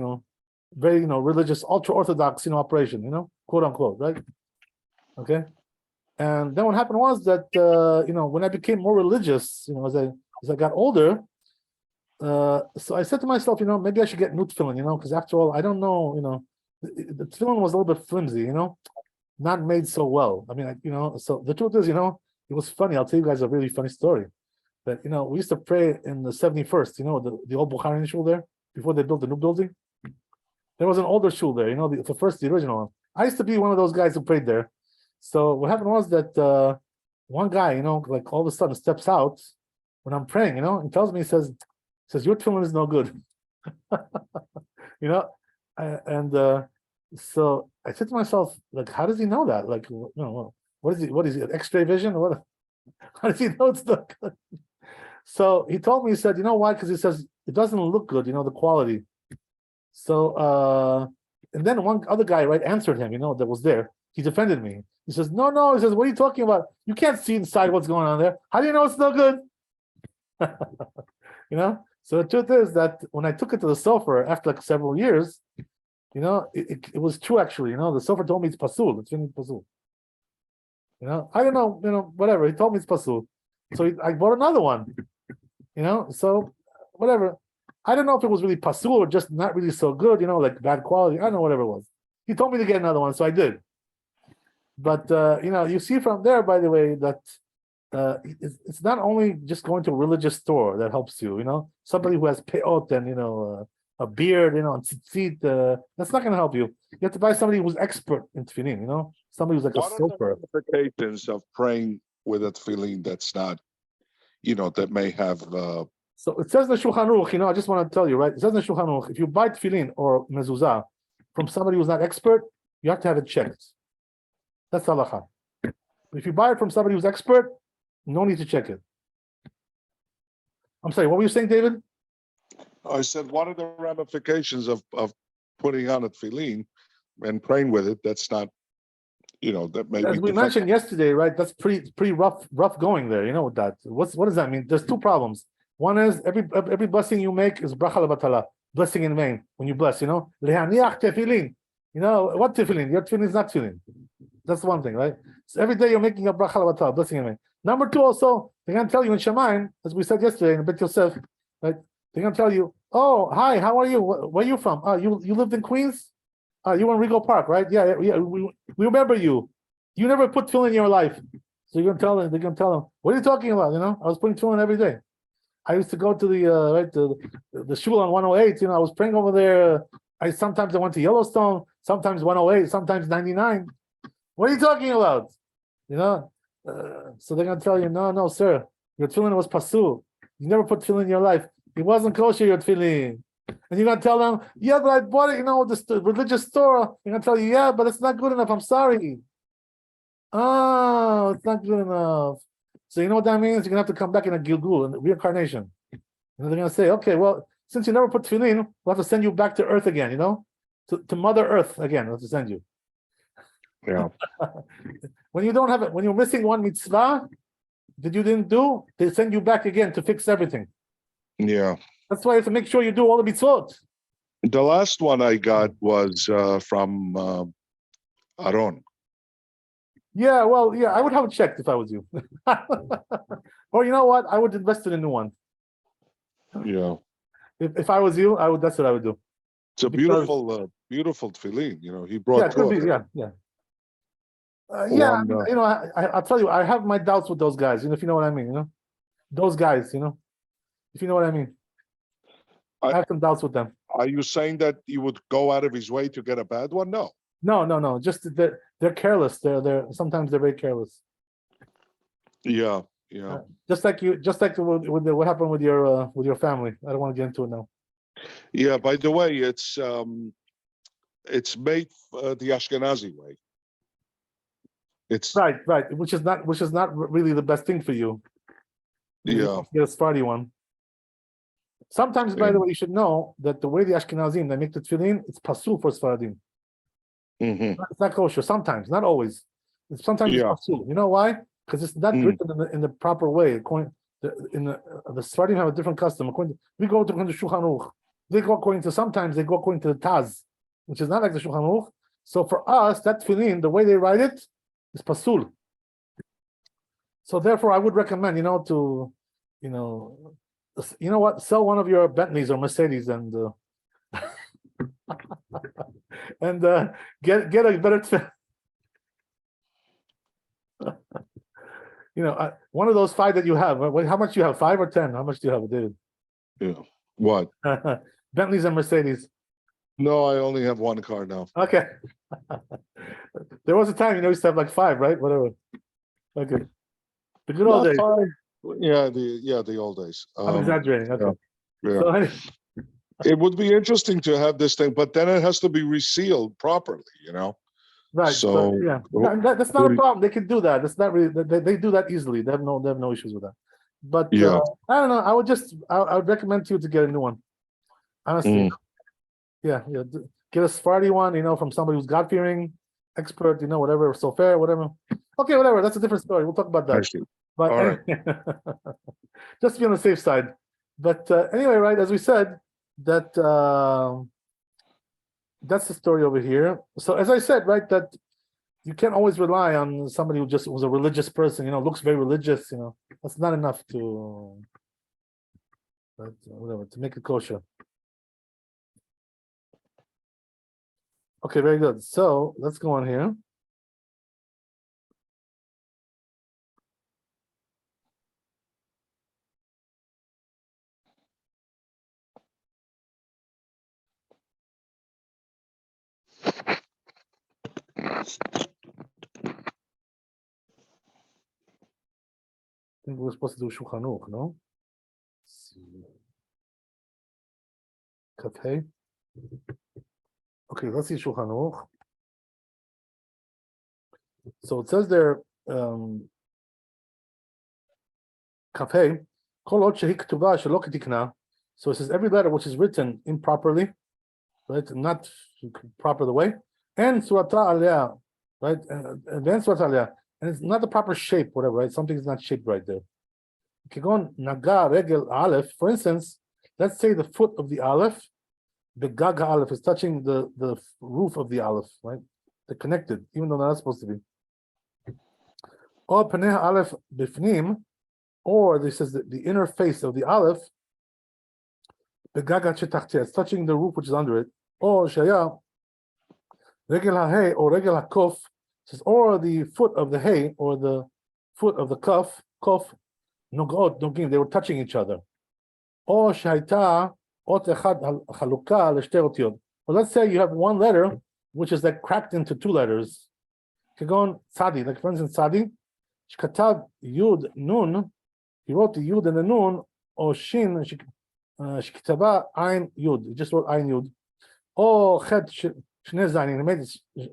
very religious, ultra orthodox, operation, quote unquote, right? Okay. And then what happened was that when I became more religious, as I got older, so I said to myself, maybe I should get new tefillin, because after all, I don't know, the tefillin was a little bit flimsy, not made so well. So the truth is, it was funny. I'll tell you guys a really funny story. That we used to pray in the 71st, the old Bukharian shul there, before they built the new building. There was an older shul there, the original one. I used to be one of those guys who prayed there. So what happened was that one guy, like all of a sudden steps out when I'm praying, and tells me, he says, your tefillin is no good. So I said to myself, like, how does he know that? Like, what is he, X-ray vision? What? How does he know it's not good? So he told me, he said, you know why? Because he says it doesn't look good, the quality. So and then one other guy, right, answered him, that was there. He defended me. He says, no. He says, what are you talking about? You can't see inside what's going on there. How do you know it's no good? So the truth is that when I took it to the sofer after like several years, it was true actually. The sofer told me it's pasul. It's really pasul. I don't know, whatever. He told me it's pasul. So I bought another one. So whatever. I don't know if it was really pasul or just not really so good, like bad quality. I don't know, whatever it was. He told me to get another one, so I did. But you see from there, by the way, that it's not only just going to a religious store that helps you. Somebody who has peot and a beard, and tzitzit, that's not going to help you. You have to buy somebody who's expert in tefillin. Somebody who's like What a are the sofer. ramifications of praying with a tefillin that's not, that may have? So it says in the Shulchan Aruch, I just want to tell you, right? It says in the Shulchan Aruch, if you buy tefillin or mezuzah from somebody who's not expert, you have to have it checked. That's halacha. If you buy it from somebody who's expert, no need to check it. I'm sorry, what were you saying, David? I said, what are the ramifications of putting on a tefillin and praying with it? That's not, that may As be we mentioned yesterday, right? That's pretty rough going there. With that. What does that mean? There's two problems. One is every blessing you make is bracha lebatala, blessing in vain when you bless. Lehaniach tefillin. What tefillin? Your tefillin is not tefillin. That's one thing, right? So every day you're making a bracha lebatala, blessing in vain. Number two, also they're gonna tell you in Shemayim, as we said yesterday in Bet Yosef, right? They're gonna tell you, oh, hi, how are you? Where are you from? You lived in Queens? You were in Regal Park, right? Yeah. We remember you. You never put tefillin in your life. So you're gonna tell them. They're gonna tell them, what are you talking about? I was putting tefillin every day. I used to go to the shul on 108. I was praying over there. Sometimes I went to Yellowstone. sometimes 108, sometimes 99. What are you talking about? You know? So they're gonna tell you, no, sir, your tefillin was pasul. You never put tefillin in your life. It wasn't kosher, your tefillin. And you're gonna tell them, yeah, but I bought it, the religious store. You're gonna tell you, yeah, but it's not good enough. I'm sorry. Oh, it's not good enough. So you know what that means? You're gonna have to come back in a Gilgul, in reincarnation. And they're gonna say, okay, well, since you never put tefillin, we'll have to send you back to Earth again. To Mother Earth again. We'll have to send you. Yeah. When you don't have it, when you're missing one mitzvah that you didn't do, they send you back again to fix everything. Yeah. That's why you have to make sure you do all the mitzvot. The last one I got was from Aaron. Yeah, well, yeah, I would have it checked if I was you. Or you know what? I would invest in a new one. Yeah. If I was you, that's what I would do. It's a Because- beautiful tefillin. He brought Yeah, it could two be, of them. yeah. Yeah, One, I'll tell you, I have my doubts with those guys, if you know what I mean, those guys, if you know what I mean. I have some doubts with them. Are you saying that he would go out of his way to get a bad one? No. No, just they're careless. They're sometimes they're very careless. Yeah. Just like what happened with your family. I don't want to get into it now. Yeah. By the way, it's made the Ashkenazi way. It's Right, which is not really the best thing for you. Yeah. Get a Sephardi one. Sometimes, by the way, you should know that the way the Ashkenazim they make the tefillin, it's pasul for Sephardim. Mhm. It's not kosher. Sometimes, not always. Sometimes Yeah. it's pasul. You know why? Because it's not written in the proper way. According the Sephardim have a different custom. We go to Shulchan Aruch. They go according to the Taz, which is not like the Shulchan Aruch. So for us, that tefillin, the way they write it, is pasul. So therefore, I would recommend, sell one of your Bentleys or Mercedes and get a better tefillin. One of those 5 that you have. How much do you have? 5 or 10? How much do you have, David? Yeah. What? Bentleys and Mercedes. No, I only have one car now. Okay. There was a time, you used to have like 5, right? Whatever. Okay. The good old Not days. five. Yeah, the old days. I'm exaggerating. Okay. Yeah. So, It would be interesting to have this thing, but then it has to be resealed properly, right. So- yeah, that's not a problem. They can do that. That's not really. They do that easily. They have no issues with that. But Yeah. I don't know. I would recommend to you to get a new one. Honestly. Yeah. Get a Sephardi one. From somebody who's God fearing, expert. Whatever. So fair. Whatever. Okay. Whatever. That's a different story. We'll talk about that. Actually, But all right. just to be on the safe side. But anyway, right, as we said, that's the story over here. So as I said, right, that you can't always rely on somebody who just was a religious person, looks very religious, that's not enough to make it kosher. Okay, very good. So let's go on here. I think we're supposed to do Shulchan Aruch, no? Let's see. Kafei. Okay, let's see Shulchan Aruch. So it says there, Kafei, Kol od shehi ktuva shelo ketikna. So it says every letter which is written improperly, right, not proper the way, and surata aliyah, right, and then surata aliyah, and it's not the proper shape, whatever, right? Something is not shaped right there. Kigon naga regel aleph, for instance, let's say the foot of the aleph, the gaga aleph is touching the roof of the aleph, right? They're connected, even though they're not supposed to be. Or paneh aleph bifnim, or this is the inner face of the aleph, the gaga chetachtia, it's touching the roof which is under it. Or shaya regel ha-hey or regel ha-kof, or the foot of the hay or the foot of the kof, nogot nogim, they were touching each other. Or shaita ot echad haluka l'shtei otiyot. Well, let's say you have one letter which is like cracked into two letters. Kagon Tzadi, like for instance, Tzadi, Shkatav Yud Nun, he wrote the Yud and the Nun, or Shin, Shkitaba Ein Yud, he just wrote Ein Yud. Or Chet Shnei Zayin, he made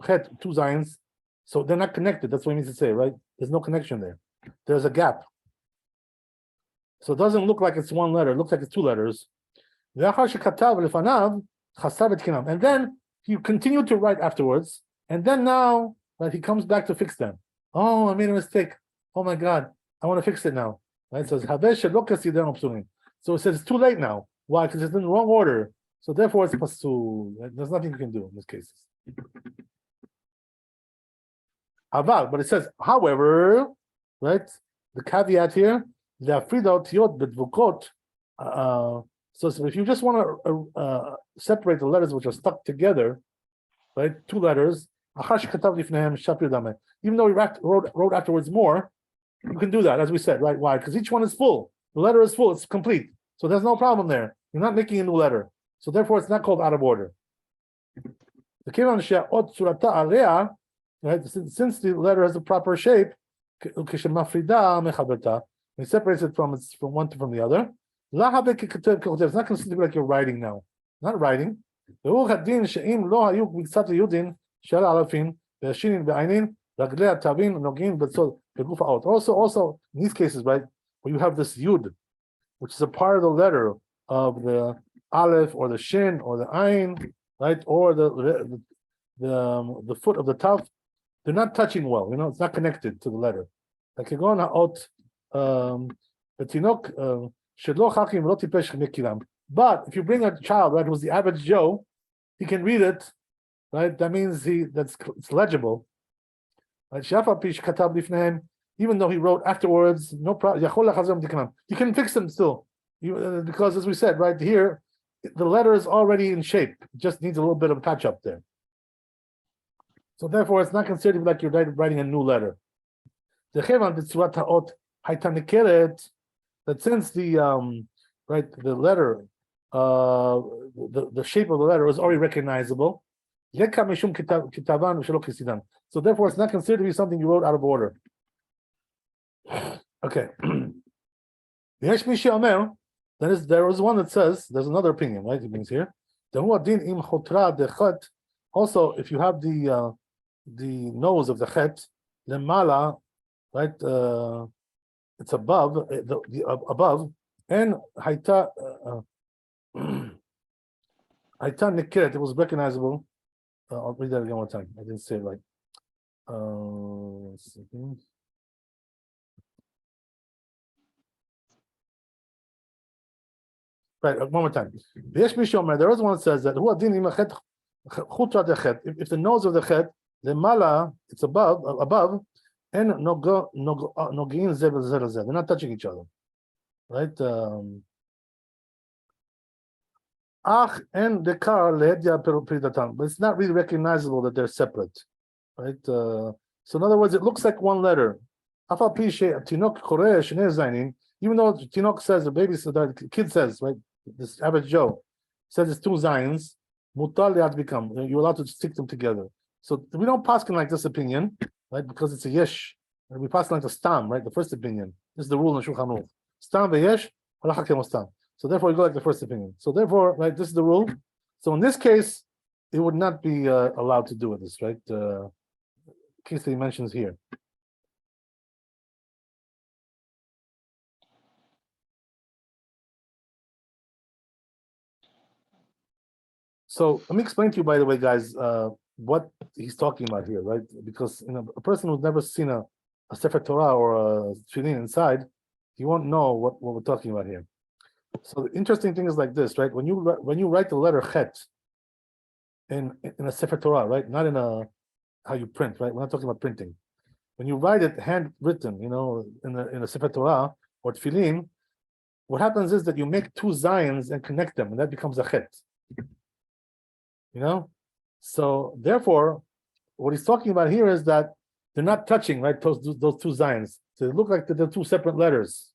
Chet two Zayins, so they're not connected. That's what he means to say, right? There's no connection there. There's a gap. So it doesn't look like it's one letter, it looks like it's two letters. And then he continued to write afterwards, and then now right, he comes back to fix them. Oh, I made a mistake. Oh my God, I want to fix it now. Right? It says, so it says it's too late now. Why? Because it's in the wrong order. So therefore it's pasul. There's nothing you can do in this case. Aval, but it says, however, right? The caveat here, so if you just want to separate the letters which are stuck together, right? Two letters, even though he wrote afterwards more, you can do that, as we said, right? Why? Because each one is full. The letter is full, it's complete. So there's no problem there. You're not making a new letter. So therefore it's not called out of order. Right? Since the letter has a proper shape, he separates it from one from the other. It's not considered to be like you're writing now. Not writing. Also, in these cases, right, where you have this yud, which is a part of the letter of the aleph or the shin or the ayin, right, or the foot of the tav, they're not touching well. You know, it's not connected to the letter. Like you're going out, but if you bring a child, right, who's the average Joe, he can read it, right? That means it's legible. Right? Even though he wrote afterwards, no problem. You can fix them still, because as we said, right here, the letter is already in shape. It just needs a little bit of a touch up there. So therefore, it's not considered like you're writing a new letter. That since the letter, the shape of the letter is already recognizable, so therefore it's not considered to be something you wrote out of order. Okay. There is one that says, there's another opinion, right? It means here. Also, if you have the nose of the chet, lemala, right? It's above above, and haita nikiret. It was recognizable. I'll read that again one time. I didn't say it right. Right, one more time. There is one that says that if the nose of the chet, the mala, it's above, and they're not touching each other, right? And the car, but it's not really recognizable that they're separate, right? So in other words, it looks like one letter. Even though Tinok says, the kid says, right, this average Joe says it's two zayins, you're allowed to stick them together. So we don't paskin like this opinion, right, because it's a yesh. We paskin like the stam, right, the first opinion. This is the rule in Shulchan Aruch. Stam veyesh, halacha kemostam. So therefore, we go like the first opinion. So therefore, right, this is the rule. So in this case, it would not be allowed to do this, right? Case that he mentions here. So let me explain to you, by the way, guys, what he's talking about here, right? Because a person who's never seen a Sefer Torah or a Tefillin inside, he won't know what we're talking about here. So the interesting thing is like this, right? When you write the letter Chet in a Sefer Torah, right? Not in how you print, right? We're not talking about printing. When you write it handwritten, in a Sefer Torah or Tefillin, what happens is that you make two zayins and connect them, and that becomes a Chet. So therefore, what he's talking about here is that they're not touching, right? Those two zayins. So they look like they're two separate letters.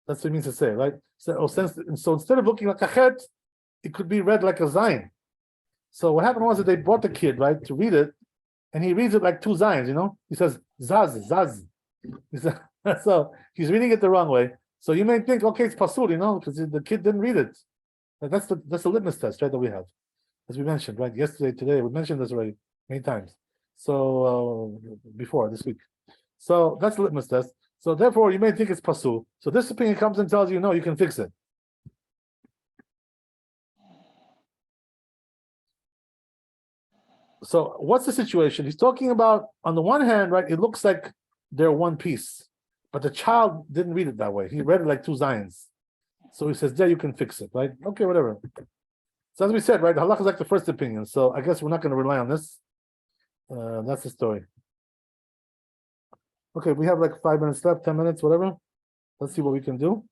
That's what it means to say, right? So instead of looking like a chet, it could be read like a zayin. So what happened was that they brought the kid, right, to read it, and he reads it like two Zions, He says, Zaz, Zaz. He said, so he's reading it the wrong way. So you may think, okay, it's Pasul, because the kid didn't read it. That's the litmus test, right, that we have. As we mentioned, right, yesterday, today, we mentioned this already many times. So before this week. So that's the litmus test. So therefore, you may think it's Pasul. So this opinion comes and tells you, no, you can fix it. So what's the situation? He's talking about, on the one hand, right, it looks like they're one piece, but the child didn't read it that way. He read it like two Zions. So he says, yeah, you can fix it, right? Okay, whatever. So as we said, right, halakha is like the first opinion. So I guess we're not going to rely on this. That's the story. Okay, we have like 5 minutes left, 10 minutes, whatever. Let's see what we can do.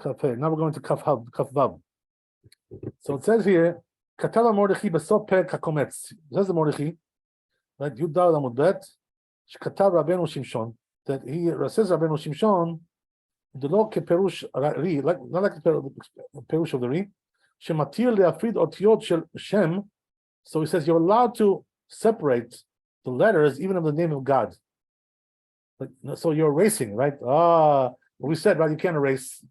Now we're going to Kaf Vav. So it says here, Katala Mordechai Besop Per Kakometz. It says the Mordechai, right? Yudal Amud Bet, Shkatav Rabbeinu Shimshon. That he says Rabbeinu Shimshon, the law keperush ri, like not like the perush of the ri, shematir leafrid otiot shel Shem. So he says you're allowed to separate the letters even of the name of God. So you're erasing, right? We said, right, you can't erase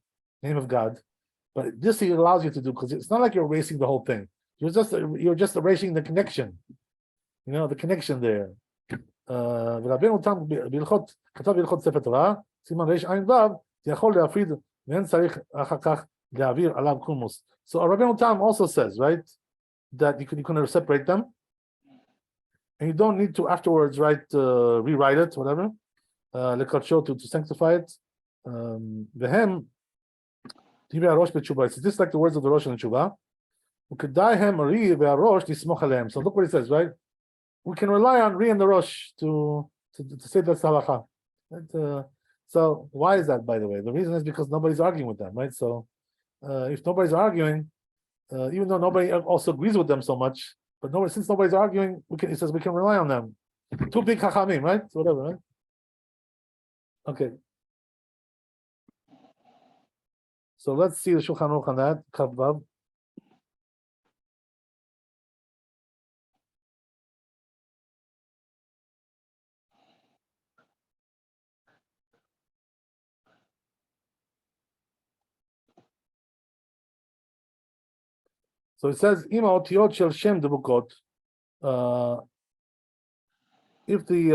the name of God, but this he allows you to do because it's not like you're erasing the whole thing. You're just erasing the connection, the connection there. ורבנו תם בהלכות, כתב בהלכות ספר תורה, סימן רש עין וו, זה יכול להפריד, ואין צריך אחר כך להעביר עליו קולמוס. So Rabbeinu Tam also says, right, that you can separate them, and you don't need to afterwards, right, rewrite it, whatever, to sanctify it. Vehem, Tivei Arosh b'tshuva. It's just like the words of the Rosh and the Tshuva. U'kedai Ri ve'arosh lismoch aleim. So look what he says, right? We can rely on Ri and the Rosh to say that's halacha. So why is that, by the way? The reason is because nobody's arguing with them, right? So if nobody's arguing, even though nobody also agrees with them so much, but since nobody's arguing, he says we can rely on them. Two big chachamim, right? So whatever, right? Okay. So let's see the Shulchan Aruch on that. Kaf Vav. So it says, "Ima otiot shel Shem debukot." If the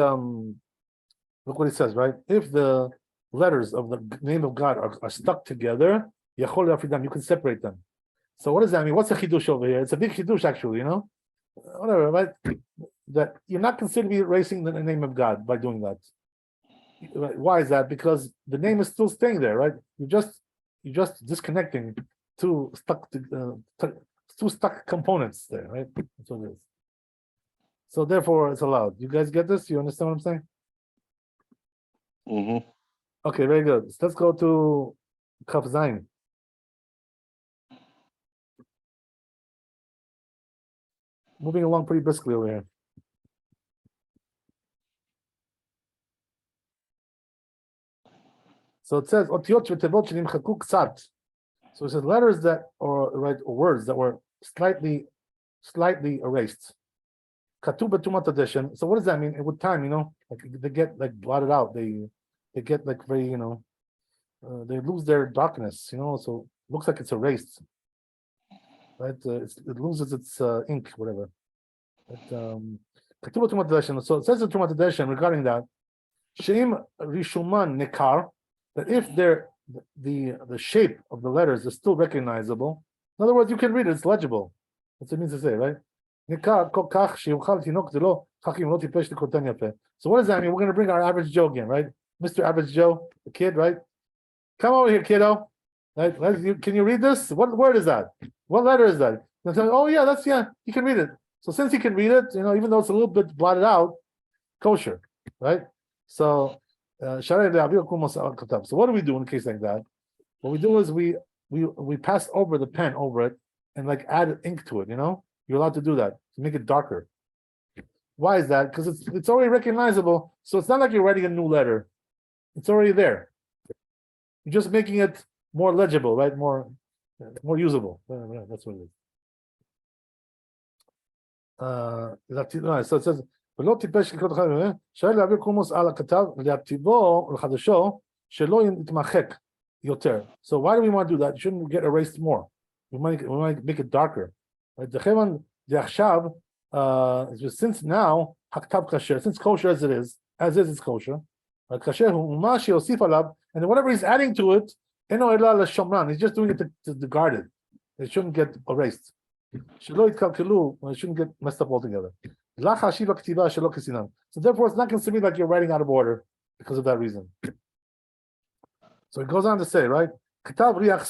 look what it says, right? If the letters of the name of God are stuck together, yachol yafridam, you can separate them. So what does that mean? What's the chidush over here? It's a big chidush, actually. Whatever, right? That you're not considered to be erasing the name of God by doing that. Why is that? Because the name is still staying there, right? You're just disconnecting two stuck components there, right? That's what it is. So therefore, it's allowed. You guys get this? You understand what I'm saying? Mm-hmm. Okay, very good. So let's go to Kaf Zayin. Moving along pretty briskly over here. So it says Otiot v'tevot shenimchaku k'tzat. So it says letters that or words that were slightly erased. Katuv b'tumat addition. So what does that mean? With time, like they get like blotted out. They get like very, they lose their darkness. So it looks like it's erased. Right? It loses its ink, whatever. Katuv b'tumat addition. So it says in tumat addition regarding that. Sheim rishuman nekar. That if the shape of the letters is still recognizable, in other words, you can read it, it's legible. That's what it means to say, right? So what does that mean? We're going to bring our average Joe again, right? Mr. Average Joe, the kid, right? Come over here, kiddo. Right? Can you read this? What word is that? What letter is that? Oh yeah, you can read it. So since you can read it, even though it's a little bit blotted out, kosher, right? So so what do we do in a case like that? What we do is we pass over the pen over it and like add ink to it. You're allowed to do that to make it darker. Why is that? Because it's already recognizable. So it's not like you're writing a new letter. It's already there. You're just making it more legible, right? More usable. That's what it is. So it says, ולא טיפש לקרוא לך, שואל להעביר קומוס על הכתב, להכתיבו לחדשו, שלא יתמחק יותר. So why do we want to do that? It shouldn't get erased more. We might make it darker. Right? דכיוון דעכשיו, since now, הכתב כשר, since kosher as it is, it's kosher, כשר הוא מה שיוסיף עליו, and whatever he's adding to it, אינו אלא לשומרן, he's just doing it to guard it. It shouldn't get erased. שלא יתקלקלו, it shouldn't get messed up altogether. לך השיב הכתיבה שלא כסינן. So therefore, it's not considered like you're writing out of order because of that reason. So it goes on to say, right? כתב ריח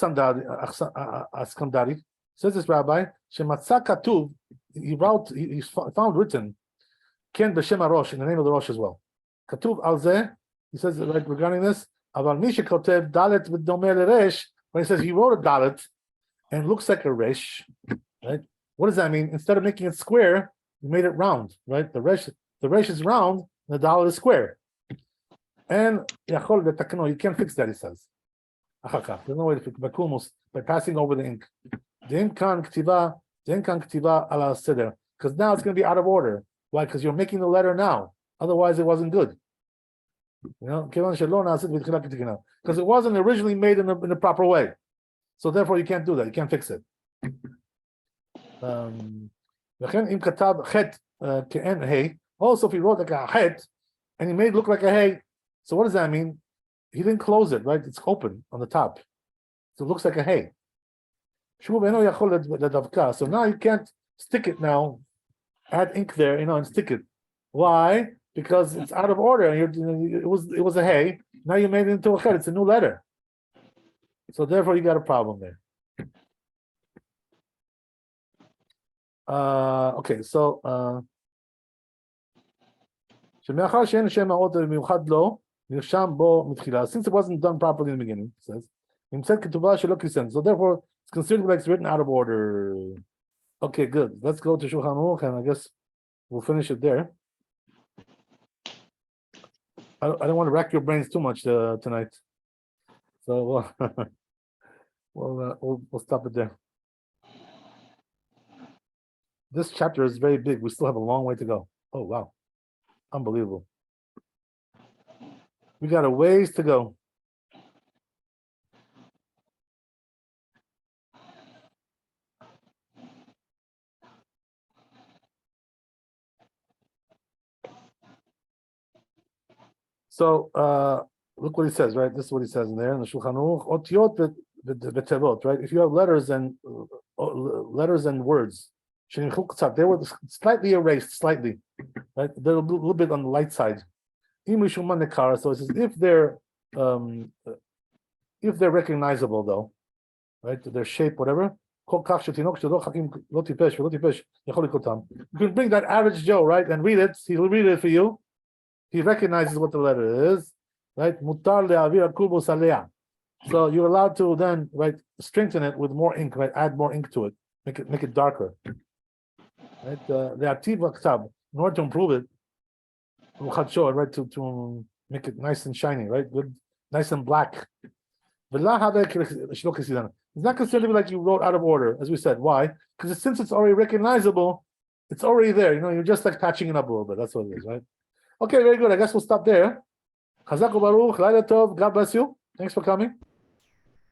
הסקנדרי, says this rabbi, שמצא כתוב, he found written, כן בשם הראש, in the name of the Rosh as well. כתוב על זה, he says like regarding this, אבל מי שכותב דלת ודומה לרש, when he says he wrote a dalet and looks like a resh, right? What does that mean? Instead of making it square, he made it round, right? The resh is round, and the dalet is square. And you can't fix that, he says. There's no way to fix it by passing over the ink. Because now it's going to be out of order. Why? Because you're making the letter now. Otherwise, it wasn't good. You know, because it wasn't originally made in the proper way. So therefore, you can't do that. You can't fix it. Also, if he wrote like a het and he made it look like a hey, so what does that mean? He didn't close it, right? It's open on the top. So it looks like a hey. So now you can't stick it now, add ink there, and stick it. Why? Because it's out of order. It was a hey. Now you made it into a het. It's a new letter. So therefore, you got a problem there. Okay, so since it wasn't done properly in the beginning, it says, so therefore it's considered like it's written out of order. Okay, good. Let's go to Shulchan Aruch, and I guess we'll finish it there. I don't want to rack your brains too much tonight, so we'll stop it there. This chapter is very big. We still have a long way to go. Oh, wow. Unbelievable. We got a ways to go. So, look what he says, right? This is what he says in there in the Shulchan Aruch. Otiot v'tevot, right? If you have letters and words, they were slightly erased, slightly, right? They're a little bit on the light side. So it says if they're recognizable though, right? Their shape, whatever. You can bring that average Joe, right, and read it. He'll read it for you. He recognizes what the letter is, right? So you're allowed to then, right, strengthen it with more ink, right? Add more ink to it, make it darker. Right? The active ktab, in order to improve it, right, to make it nice and shiny, right? Good, nice and black. It's not considered like you wrote out of order, as we said. Why? Because since it's already recognizable, it's already there. You're just like patching it up a little bit. That's what it is, right? Okay, very good. I guess we'll stop there. Chazak u'baruch, Laila tov. God bless you. Thanks for coming.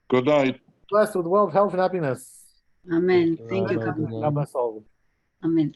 Good night. Blessed with wealth, health, and happiness. Amen. Thank you, God bless all of you. Amen.